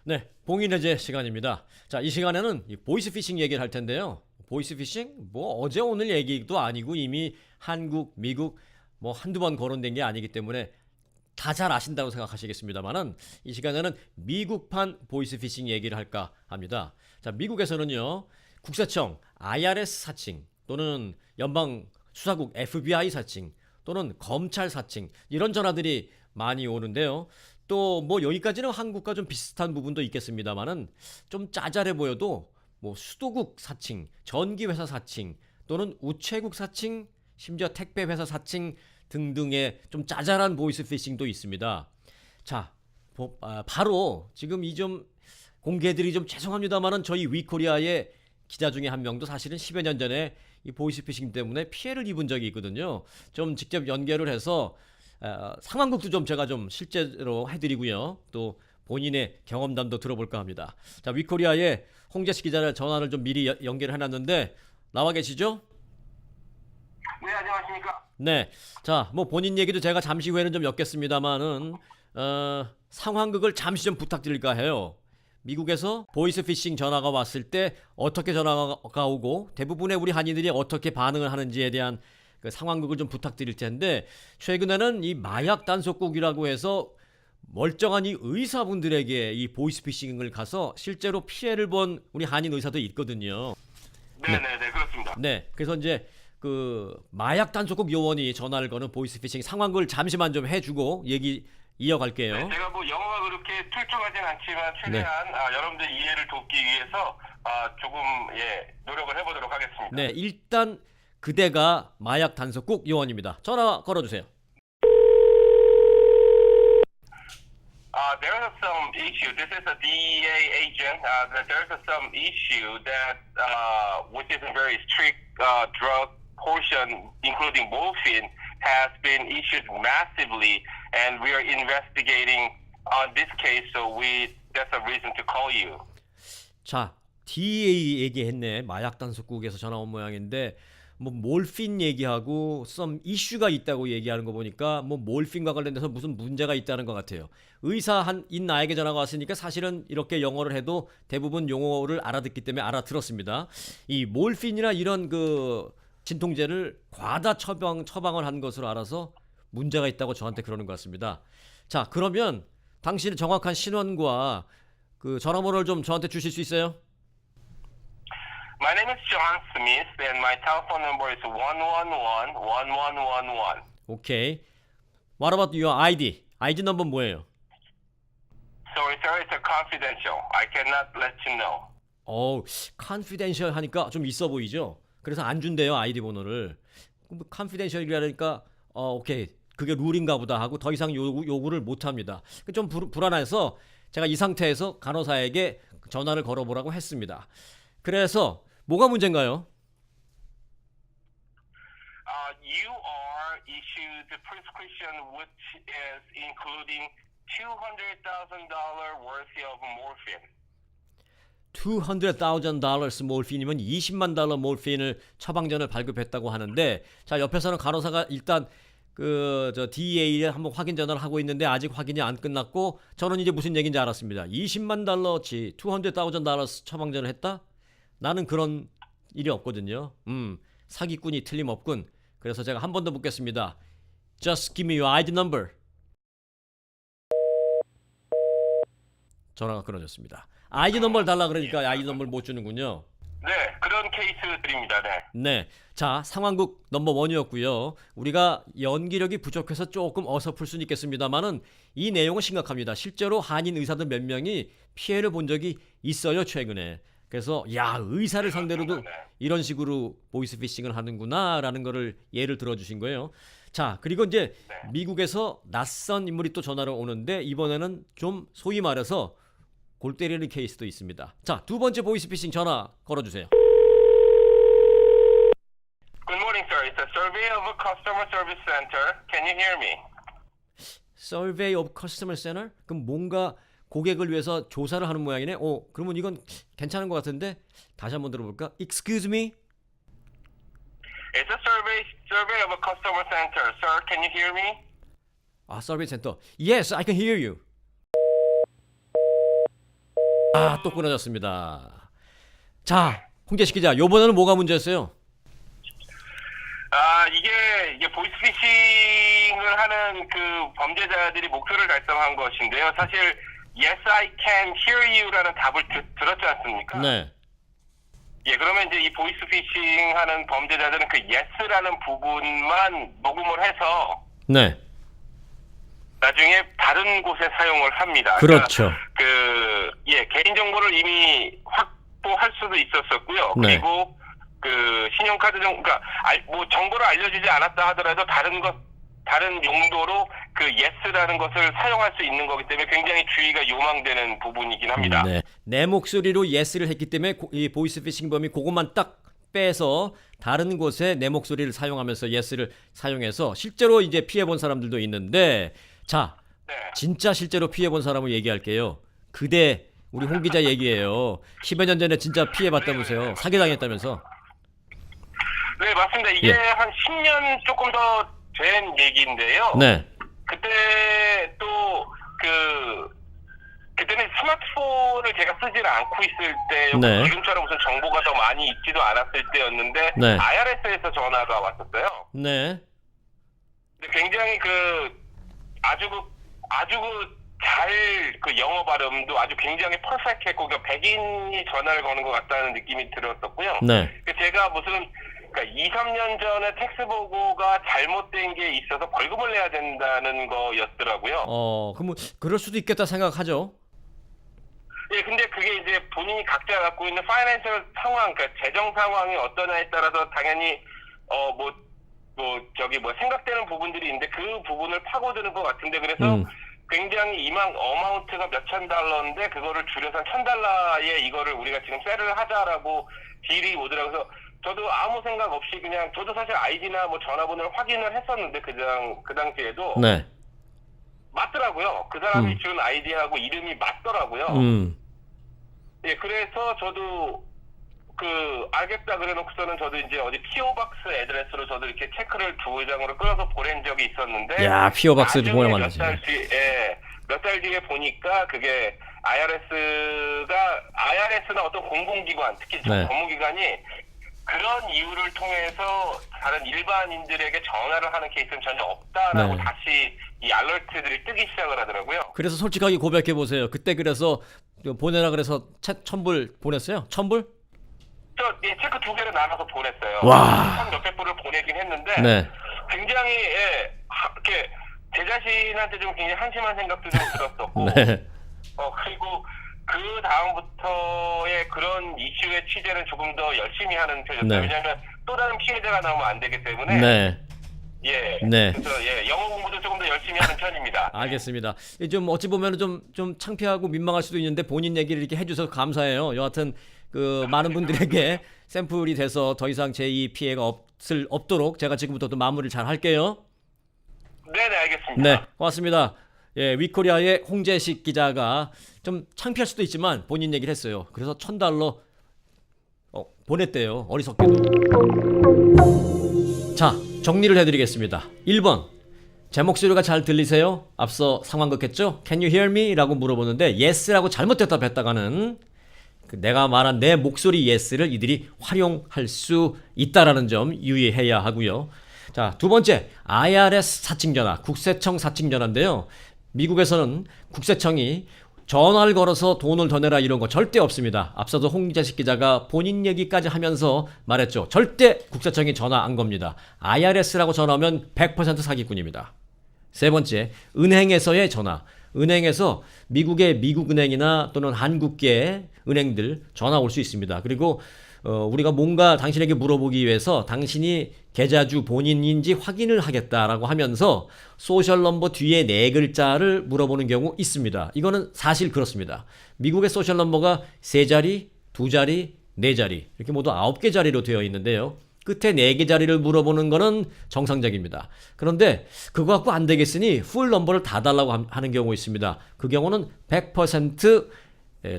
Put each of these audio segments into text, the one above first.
네, 봉인해제 시간입니다. 자, 이 시간에는 이 보이스피싱 얘기를 할 텐데요. 보이스피싱? 뭐 어제 오늘 얘기도 아니고 이미 한국, 미국 뭐 한두 번 거론된 게 아니기 때문에 다 잘 아신다고 생각하시겠습니다만은 이 시간에는 미국판 보이스피싱 얘기를 할까 합니다. 자, 미국에서는요. 국세청 IRS 사칭 또는 연방 수사국 FBI 사칭 또는 검찰 사칭 이런 전화들이 많이 오는데요. 또 뭐 여기까지는 한국과 좀 비슷한 부분도 있겠습니다만은 좀 짜잘해 보여도 뭐 수도국 사칭, 전기회사 사칭 또는 우체국 사칭, 심지어 택배회사 사칭 등등의 좀 짜잘한 보이스피싱도 있습니다. 자, 바로 지금 이 좀 공개들이 좀 죄송합니다만은 저희 위코리아의 기자 중에 한 명도 사실은 10여 년 전에 이 보이스피싱 때문에 피해를 입은 적이 있거든요. 좀 직접 연결을 해서 상황극도 좀 제가 좀 실제로 해드리고요. 또 본인의 경험담도 들어볼까 합니다. 자, 위코리아의 홍재식 기자를 전화를 좀 미리 연결을 해놨는데 나와 계시죠? 네, 안녕하십니까. 네. 자, 뭐 본인 얘기도 제가 잠시 후에는 좀 엮겠습니다만은 상황극을 잠시 좀 부탁드릴까 해요. 미국에서 보이스피싱 전화가 왔을 때 어떻게 전화가 오고 대부분의 우리 한인들이 어떻게 반응을 하는지에 대한 그 상황극을 좀 부탁드릴 텐데 최근에는 이 마약 단속국이라고 해서 멀쩡한 이 의사분들에게 이 보이스피싱을 가서 실제로 피해를 본 우리 한인 의사도 있거든요. 네네네, 그렇습니다. 네, 그래서 이제 그 마약 단속국 요원이 전화를 거는 보이스피싱 상황을 잠시만 좀 해주고 얘기 이어갈게요. 네, 제가 뭐 영어가 그렇게 출중하진 않지만 최대한 여러분들 이해를 돕기 위해서 조금 노력을 해보도록 하겠습니다. 네, 일단 그대가 마약 단속국 요원입니다. 전화 걸어주세요. There is some issue. This is a DEA agent. There is some issue that which is a very strict drug portion, including morphine, has been issued massively, and we are investigating on this case. So that's a reason to call you. 자, DEA 얘기했네. 마약 단속국에서 전화 온 모양인데 뭐 몰핀 얘기하고 some 이슈가 있다고 얘기하는 거 보니까 뭐 몰핀과 관련돼서 무슨 문제가 있다는 것 같아요. 의사인 나에게 전화가 왔으니까 사실은 이렇게 영어를 해도 대부분 용어를 알아듣기 때문에 알아들었습니다. 이 몰핀이나 이런 그 진통제를 과다 처방을 한 것으로 알아서 문제가 있다고 저한테 그러는 것 같습니다. 자, 그러면 당신의 정확한 신원과 그 전화번호를 좀 저한테 주실 수 있어요? My name is John Smith, and my telephone number is 111-1111. 오케이. What about your ID? ID 넘버 뭐예요? Sorry, sir, it's a confidential. I cannot let you know. confidential 하니까 좀 있어 보이죠? 그래서 안 준대요, 아이디 번호를. confidential이라니까 오케이. 그게 룰인가 보다 하고 더 이상 요구를 못 합니다. 좀 불안해서 제가 이 상태에서 간호사에게 전화를 걸어보라고 했습니다. 그래서 뭐가 문제인가요? You are issued the prescription which is including $200,000 worth of morphine. $200,000 몰핀이면 20만 달러 몰핀을 처방전을 발급했다고 하는데 자 옆에서는 간호사가 일단 저 DEA에 한번 확인 전화를 하고 있는데 아직 확인이 안 끝났고 저는 이제 무슨 얘기인지 알았습니다. 20만 달러치 $200,000 처방전을 했다? 나는 그런 일이 없거든요. 사기꾼이 틀림없군. 그래서 제가 한 번 더 묻겠습니다. Just give me your ID number. 전화가 끊어졌습니다. ID 넘버를 달라 그러니까 ID 넘버를 못 주는군요. 네, 그런 케이스들입니다. 네. 네. 자, 상황극 넘버 1이었고요. 우리가 연기력이 부족해서 조금 어설플 수는 있겠습니다만은 이 내용은 심각합니다. 실제로 한인 의사들 몇 명이 피해를 본 적이 있어요, 최근에. 그래서 야, 의사를 상대로도 이런 식으로 보이스피싱을 하는구나라는 거를 예를 들어 주신 거예요. 자, 그리고 이제 미국에서 낯선 인물이 또 전화를 오는데 이번에는 좀 소위 말해서 골 때리는 케이스도 있습니다. 자, 두 번째 보이스피싱 전화 걸어주세요. Good morning, sir. It's a survey of a customer service center. Can you hear me? Survey of Customer Center? 그럼 뭔가 고객을 위해서 조사를 하는 모양이네. 그러면 이건 괜찮은 것 같은데 다시 한번 들어볼까? Excuse me? It's a survey of a customer center. Sir, can you hear me? 서비스 센터. Yes, I can hear you. 아, 또 끊어졌습니다. 자, 홍재식 기자, 요번에는 뭐가 문제였어요? 이게 보이스피싱을 하는 그 범죄자들이 목표를 달성한 것인데요. 사실 Yes, I can hear you라는 답을 들었지 않습니까? 네. 예, 그러면 이제 이 보이스피싱 하는 범죄자들은 그 Yes라는 부분만 녹음을 해서 네. 나중에 다른 곳에 사용을 합니다. 그렇죠. 그러니까 개인정보를 이미 확보할 수도 있었었고요. 네. 그리고 그 신용카드 그러니까 뭐 정보를 알려주지 않았다 하더라도 다른 용도로 그 Yes라는 것을 사용할 수 있는 거기 때문에 굉장히 주의가 요망되는 부분이긴 합니다. 네. 내 목소리로 예스를 했기 때문에 이 보이스피싱범이 그것만 딱 빼서 다른 곳에 내 목소리를 사용하면서 예스를 사용해서 실제로 이제 피해본 사람들도 있는데, 자, 네. 진짜 실제로 피해본 사람을 얘기할게요. 그대 우리 홍 기자 얘기예요. 10여 년 전에 진짜 피해봤다면서요. 사기당했다면서. 네, 맞습니다. 이게 예. 한 10년 조금 더 된 얘기인데요. 네. 그때 그때는 스마트폰을 제가 쓰지를 않고 있을 때, 네. 지금처럼 무슨 정보가 더 많이 있지도 않았을 때였는데, 네. IRS에서 전화가 왔었어요. 네. 근데 굉장히 아주 잘 영어 발음도 아주 굉장히 퍼펙트했고, 그러니까 백인이 전화를 거는 것 같다는 느낌이 들었었고요. 네. 제가 그러니까 2, 3년 전에 텍스 보고가 잘못된 게 있어서 벌금을 내야 된다는 거였더라고요. 그럼 그럴 수도 있겠다 생각하죠. 예, 근데 그게 이제 본인이 각자 갖고 있는 파이낸셜 상황, 그러니까 재정 상황이 어떠냐에 따라서 당연히 생각되는 부분들이 있는데 그 부분을 파고드는 것 같은데, 그래서 굉장히 어마운트가 몇천 달러인데 그거를 줄여서 $1,000에 이거를 우리가 지금 셀을 하자라고 딜이 오더라고요. 그래서 저도 아무 생각 없이 그냥, 저도 사실 아이디나 뭐 전화번호를 확인을 했었는데 그 당시에도 네. 맞더라고요. 그 사람이 준 아이디하고 이름이 맞더라고요. 예, 그래서 저도 알겠다 그래놓고서는 저도 이제 어디 PO박스 애드레스로 저도 이렇게 체크를 2장으로 끌어서 보낸 적이 있었는데, 야, PO박스도 보내 만나지. 몇 달 뒤에 보니까 그게 IRS나 어떤 공공기관, 특히 네. 법무기관이 그런 이유를 통해서 다른 일반인들에게 전화를 하는 케이스는 전혀 없다라고 네. 다시 이 알러트들이 뜨기 시작을 하더라고요. 그래서 솔직하게 고백해 보세요. 그때 그래서 보내라 그래서 $1,000 보냈어요? $1,000? 체크 2개를 나눠서 보냈어요. 와. 몇백 불을 보내긴 했는데, 네. 굉장히 이렇게 제 자신한테 좀 굉장히 한심한 생각도 좀 들었었고, 네. 그리고 그 다음부터의 그런 이슈의 취재는 조금 더 열심히 하는 편이었어요. 네. 왜냐하면 또 다른 피해자가 나오면 안 되기 때문에. 네. 예. 네. 그래서 영어 공부도 조금 더 열심히 하는 편입니다. 알겠습니다. 좀 어찌 보면 좀 창피하고 민망할 수도 있는데 본인 얘기를 이렇게 해주셔서 감사해요. 여하튼 많은 분들에게 샘플이 돼서 더 이상 제2 피해가 없도록 제가 지금부터 또 마무리를 잘 할게요. 네네, 알겠습니다. 네, 고맙습니다. 예, 위코리아의 홍재식 기자가 좀 창피할 수도 있지만 본인 얘기를 했어요. 그래서 $1,000 보냈대요. 어리석게도. 자, 정리를 해드리겠습니다. 1번, 제 목소리가 잘 들리세요? 앞서 상황극했죠? Can you hear me? 라고 물어보는데 yes라고 잘못 대답했다가는 내가 말한 내 목소리 yes를 이들이 활용할 수 있다라는 점 유의해야 하고요. 자, 두 번째, IRS 사칭전화, 국세청 사칭전화인데요. 미국에서는 국세청이 전화를 걸어서 돈을 더 내라 이런 거 절대 없습니다. 앞서도 홍재식 기자가 본인 얘기까지 하면서 말했죠. 절대 국세청이 전화 안 겁니다. IRS라고 전화하면 100% 사기꾼입니다. 세 번째, 은행에서의 전화. 은행에서 미국의 미국은행이나 또는 한국계 은행들 전화 올 수 있습니다. 그리고 우리가 뭔가 당신에게 물어보기 위해서 당신이 계좌주 본인인지 확인을 하겠다라고 하면서 소셜 넘버 뒤에 4글자를 물어보는 경우 있습니다. 이거는 사실 그렇습니다. 미국의 소셜 넘버가 3자리, 2자리, 4자리 이렇게 모두 9개 자리로 되어 있는데요. 끝에 4개 자리를 물어보는 거는 정상적입니다. 그런데 그거 갖고 안 되겠으니 풀 넘버를 다 달라고 하는 경우 있습니다. 그 경우는 100%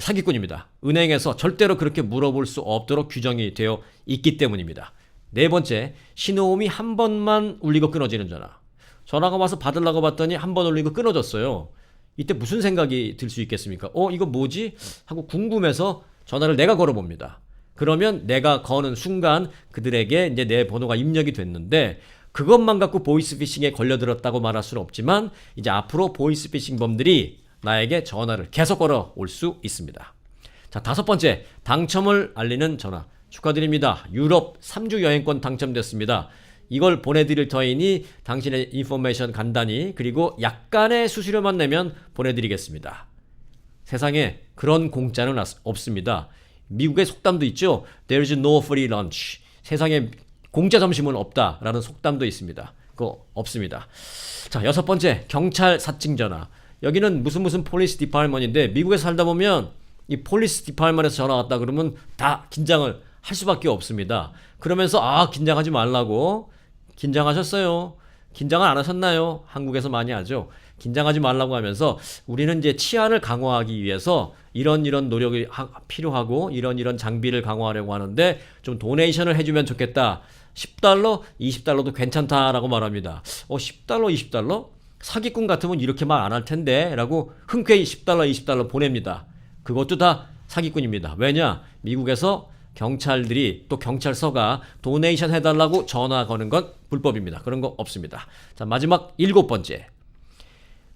사기꾼입니다. 은행에서 절대로 그렇게 물어볼 수 없도록 규정이 되어 있기 때문입니다. 네 번째, 신호음이 한 번만 울리고 끊어지는 전화. 전화가 와서 받으려고 봤더니 한 번 울리고 끊어졌어요. 이때 무슨 생각이 들 수 있겠습니까? 이거 뭐지? 하고 궁금해서 전화를 내가 걸어봅니다. 그러면 내가 거는 순간 그들에게 이제 내 번호가 입력이 됐는데 그것만 갖고 보이스피싱에 걸려들었다고 말할 수는 없지만 이제 앞으로 보이스피싱범들이 나에게 전화를 계속 걸어올 수 있습니다. 자, 5번째, 당첨을 알리는 전화. 축하드립니다. 유럽 3주 여행권 당첨됐습니다. 이걸 보내드릴 터이니 당신의 인포메이션 간단히 그리고 약간의 수수료만 내면 보내드리겠습니다. 세상에 그런 공짜는 없습니다. 미국의 속담도 있죠. There's no free lunch. 세상에 공짜 점심은 없다라는 속담도 있습니다. 그거 없습니다. 자, 6번째, 경찰 사칭 전화. 여기는 무슨 폴리스 디파트먼트인데 미국에 살다 보면 이 폴리스 디파트먼트에서 전화 왔다 그러면 다 긴장을 할 수밖에 없습니다. 그러면서 긴장하지 말라고. 긴장하셨어요? 긴장을 안 하셨나요? 한국에서 많이 하죠. 긴장하지 말라고 하면서 우리는 이제 치안을 강화하기 위해서 이런 노력이 필요하고 이런 장비를 강화하려고 하는데 좀 도네이션을 해주면 좋겠다. $10, $20도 괜찮다라고 말합니다. $10, $20? 사기꾼 같으면 이렇게 말 안 할 텐데 라고 흔쾌히 $10, $20 보냅니다. 그것도 다 사기꾼입니다. 왜냐? 미국에서 경찰들이 또 경찰서가 도네이션 해달라고 전화 거는 건 불법입니다. 그런 거 없습니다. 자, 마지막 7번째.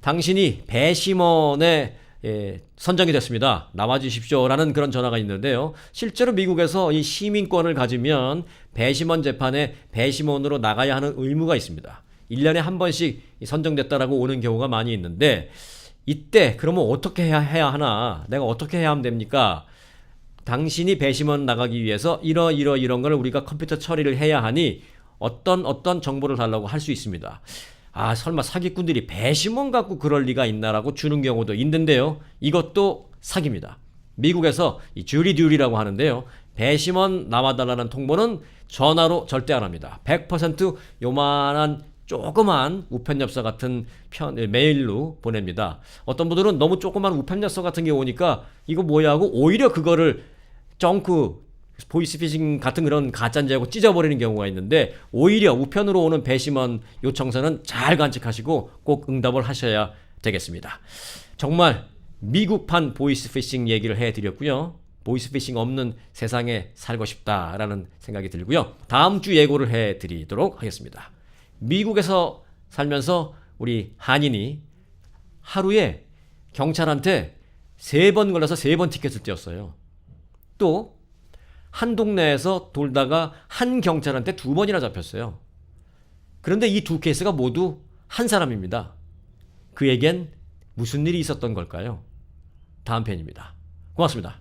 당신이 배심원에 선정이 됐습니다. 나와주십시오라는 그런 전화가 있는데요. 실제로 미국에서 이 시민권을 가지면 배심원 재판에 배심원으로 나가야 하는 의무가 있습니다. 1년에 한 번씩 선정됐다라고 오는 경우가 많이 있는데 이때 그러면 어떻게 해야 하나? 내가 어떻게 해야 하면 됩니까? 당신이 배심원 나가기 위해서 이런 걸 우리가 컴퓨터 처리를 해야 하니 어떤 정보를 달라고 할 수 있습니다. 설마 사기꾼들이 배심원 갖고 그럴 리가 있나라고 주는 경우도 있는데요. 이것도 사기입니다. 미국에서 이 주리 듀리라고 하는데요. 배심원 나와달라는 통보는 전화로 절대 안 합니다. 100% 요만한 조그만 우편엽서 같은 메일로 보냅니다. 어떤 분들은 너무 조그만 우편엽서 같은 게 오니까 이거 뭐야 하고 오히려 그거를 보이스피싱 같은 그런 가짜인지하고 찢어버리는 경우가 있는데 오히려 우편으로 오는 배심원 요청서는 잘 간직하시고 꼭 응답을 하셔야 되겠습니다. 정말 미국판 보이스피싱 얘기를 해드렸고요. 보이스피싱 없는 세상에 살고 싶다라는 생각이 들고요. 다음 주 예고를 해드리도록 하겠습니다. 미국에서 살면서 우리 한인이 하루에 경찰한테 3번 걸려서 3번 티켓을 떼었어요. 또 한 동네에서 돌다가 한 경찰한테 2번이나 잡혔어요. 그런데 이 2 케이스가 모두 한 사람입니다. 그에겐 무슨 일이 있었던 걸까요? 다음 편입니다. 고맙습니다.